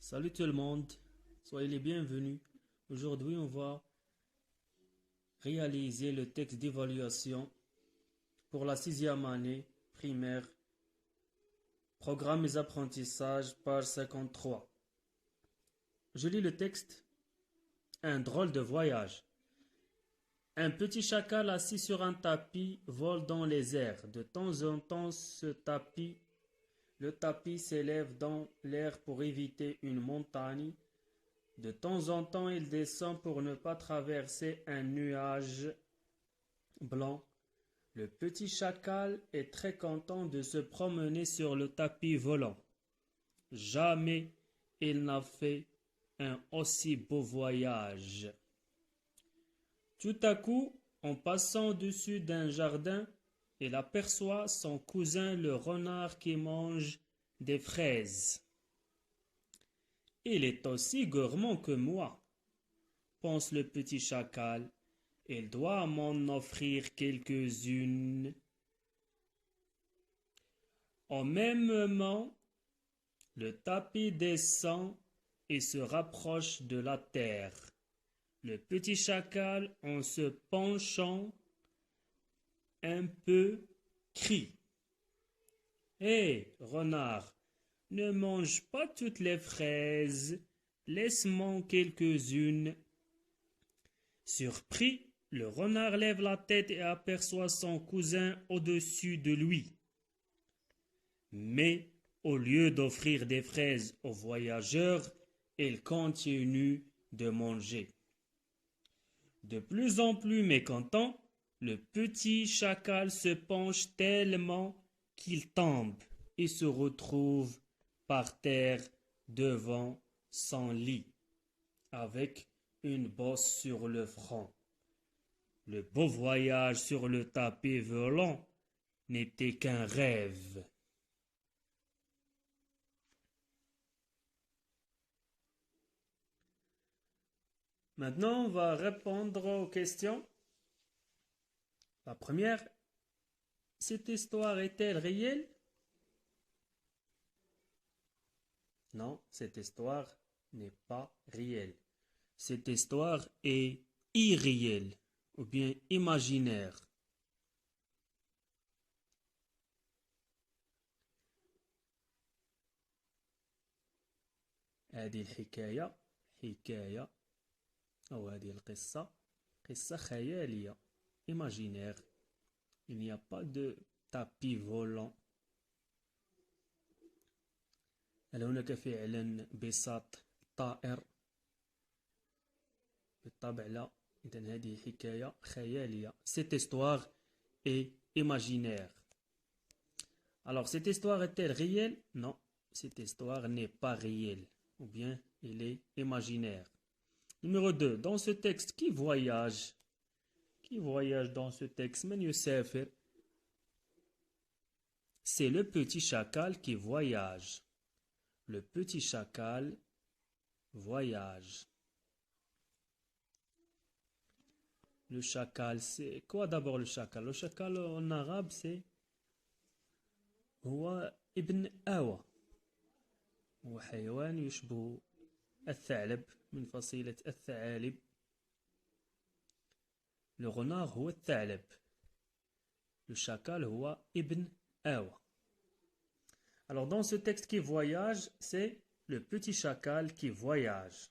Salut tout le monde, soyez les bienvenus. Aujourd'hui, on va réaliser le texte d'évaluation pour la sixième année primaire, programme et apprentissages, page 53. Je lis le texte. Un drôle de voyage. Un petit chacal assis sur un tapis vole dans les airs. De temps en temps, le tapis s'élève dans l'air pour éviter une montagne. De temps en temps, il descend pour ne pas traverser un nuage blanc. Le petit chacal est très content de se promener sur le tapis volant. Jamais il n'a fait un aussi beau voyage. Tout à coup, en passant au-dessus d'un jardin, il aperçoit son cousin le renard qui mange des fraises. Il est aussi gourmand que moi, pense le petit chacal. Il doit m'en offrir quelques-unes. Au même moment, le tapis descend et se rapproche de la terre. Le petit chacal, en se penchant un peu, crie. Hé, renard, ne mange pas toutes les fraises, laisse-moi quelques-unes. Surpris, le renard lève la tête et aperçoit son cousin au-dessus de lui. Mais au lieu d'offrir des fraises aux voyageurs, il continue de manger. De plus en plus mécontent, le petit chacal se penche tellement qu'il tombe et se retrouve par terre devant son lit, avec une bosse sur le front. Le beau voyage sur le tapis volant n'était qu'un rêve. Maintenant, on va répondre aux questions. La première, cette histoire est-elle réelle? Non, cette histoire n'est pas réelle. Cette histoire est irréelle ou bien imaginaire. هذه الحكاية حكاية أو هذه القصة قصة خيالية imaginaire. Il n'y a pas de tapis volant. هل هناك فعلا بساط طائر؟ بالطبع لا. إذن هذه حكاية خيالية. Cette histoire est imaginaire. Alors, cette histoire est-elle réelle? Non, cette histoire n'est pas réelle. Ou bien, elle est imaginaire. Numéro 2. Dans ce texte, qui voyage? Qui voyage dans ce texte? من يسافر? C'est le petit chacal qui voyage. Le petit chacal voyage. Le chacal, c'est quoi d'abord le chacal? Le chacal en arabe, c'est هو ابن آوى. هو حيوان يشبه الثعلب من فصيلة الثعالب. Le renard هو الثعلب. Le chacal هو ابن آوى. Alors dans ce texte qui voyage, c'est le petit chacal qui voyage.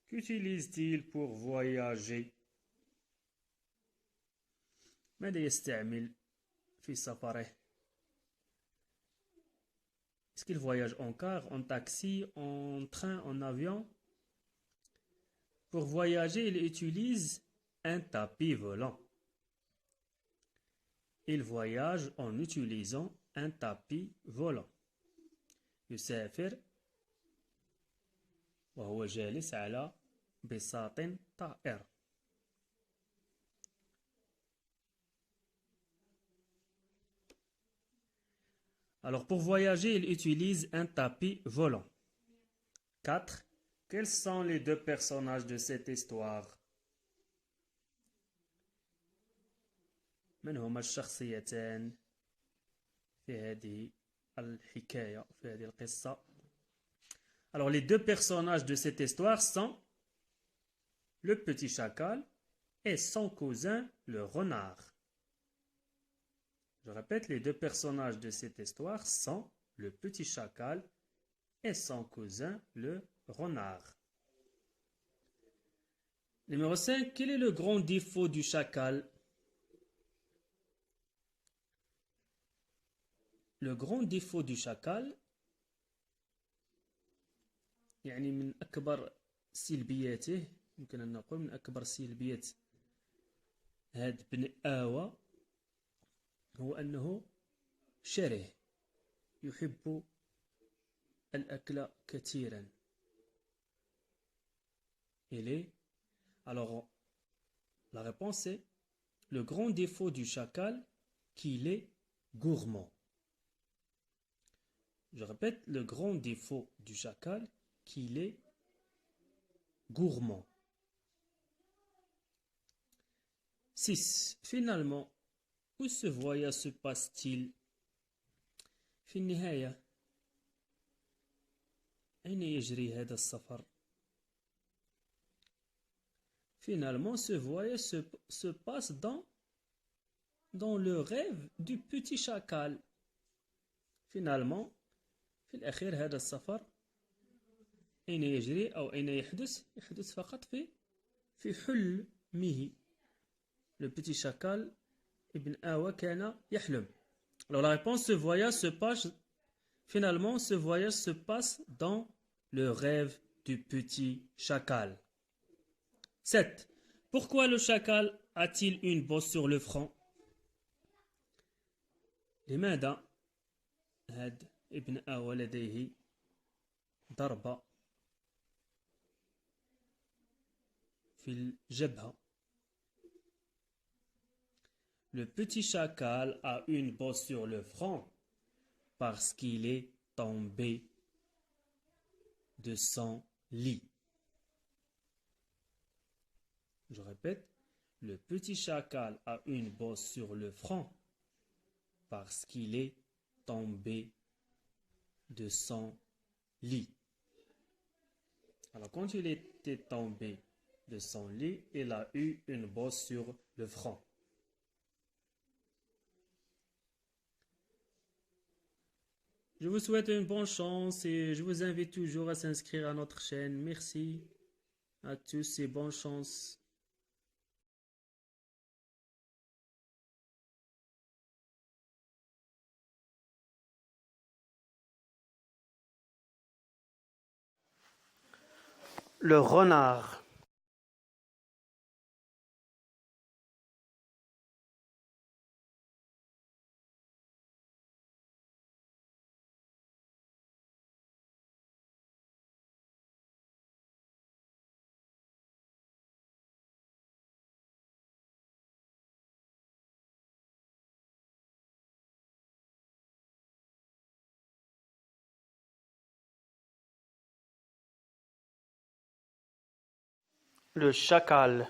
Qu'utilise-t-il pour voyager? ماذا يستعمل في سفره? Est-ce qu'il voyage en car, en taxi, en train, en avion? Pour voyager, il utilise un tapis volant. Il voyage en utilisant un tapis volant. يسافر وهو جالس على بساط طائر. Alors pour voyager, il utilise un tapis volant. 4. Quels sont les deux personnages de cette histoire? من هما الشخصيتان في هذه الحكاية في هذه القصة؟ Alors les deux personnages de cette histoire sont le petit chacal et son cousin le renard. Je répète, les deux personnages de cette histoire sont le petit chacal et son cousin le renard. Numéro 5. Quel est le grand défaut du chacal? Le grand défaut du chacal يعني من أكبر سلبياته يمكن أن نقول من أكبر سلبيات هذا بن آوى هو أنه شره يحب الأكل كثيرا. Alors, la réponse est le grand défaut du chacal qu'il est gourmand. Je répète, le grand défaut du chacal qu'il est gourmand. 6. Finalement, où ce voyage se passe-t-il? في النهاية أين يجري هذا السفر؟ Finalement, ce voyage se passe dans le rêve du petit chacal. Finalement, في الأخير هذا السفر أين يجري أو أين يحدث فقط في حلمه. Le petit chacal Ibn Awa kana yahlum. Alors la réponse, ce voyage se passe dans le rêve du petit chacal. 7. Pourquoi le chacal a-t-il une bosse sur le front? لماذا هاد ابن آوى لديه ضربة في الجبهة. Le petit chacal a une bosse sur le front parce qu'il est tombé de son lit. Je répète, le petit chacal a une bosse sur le front parce qu'il est tombé de son lit. Alors quand il était tombé de son lit, il a eu une bosse sur le front. Je vous souhaite une bonne chance et je vous invite toujours à s'inscrire à notre chaîne. Merci à tous et bonne chance. Le renard. Le chacal.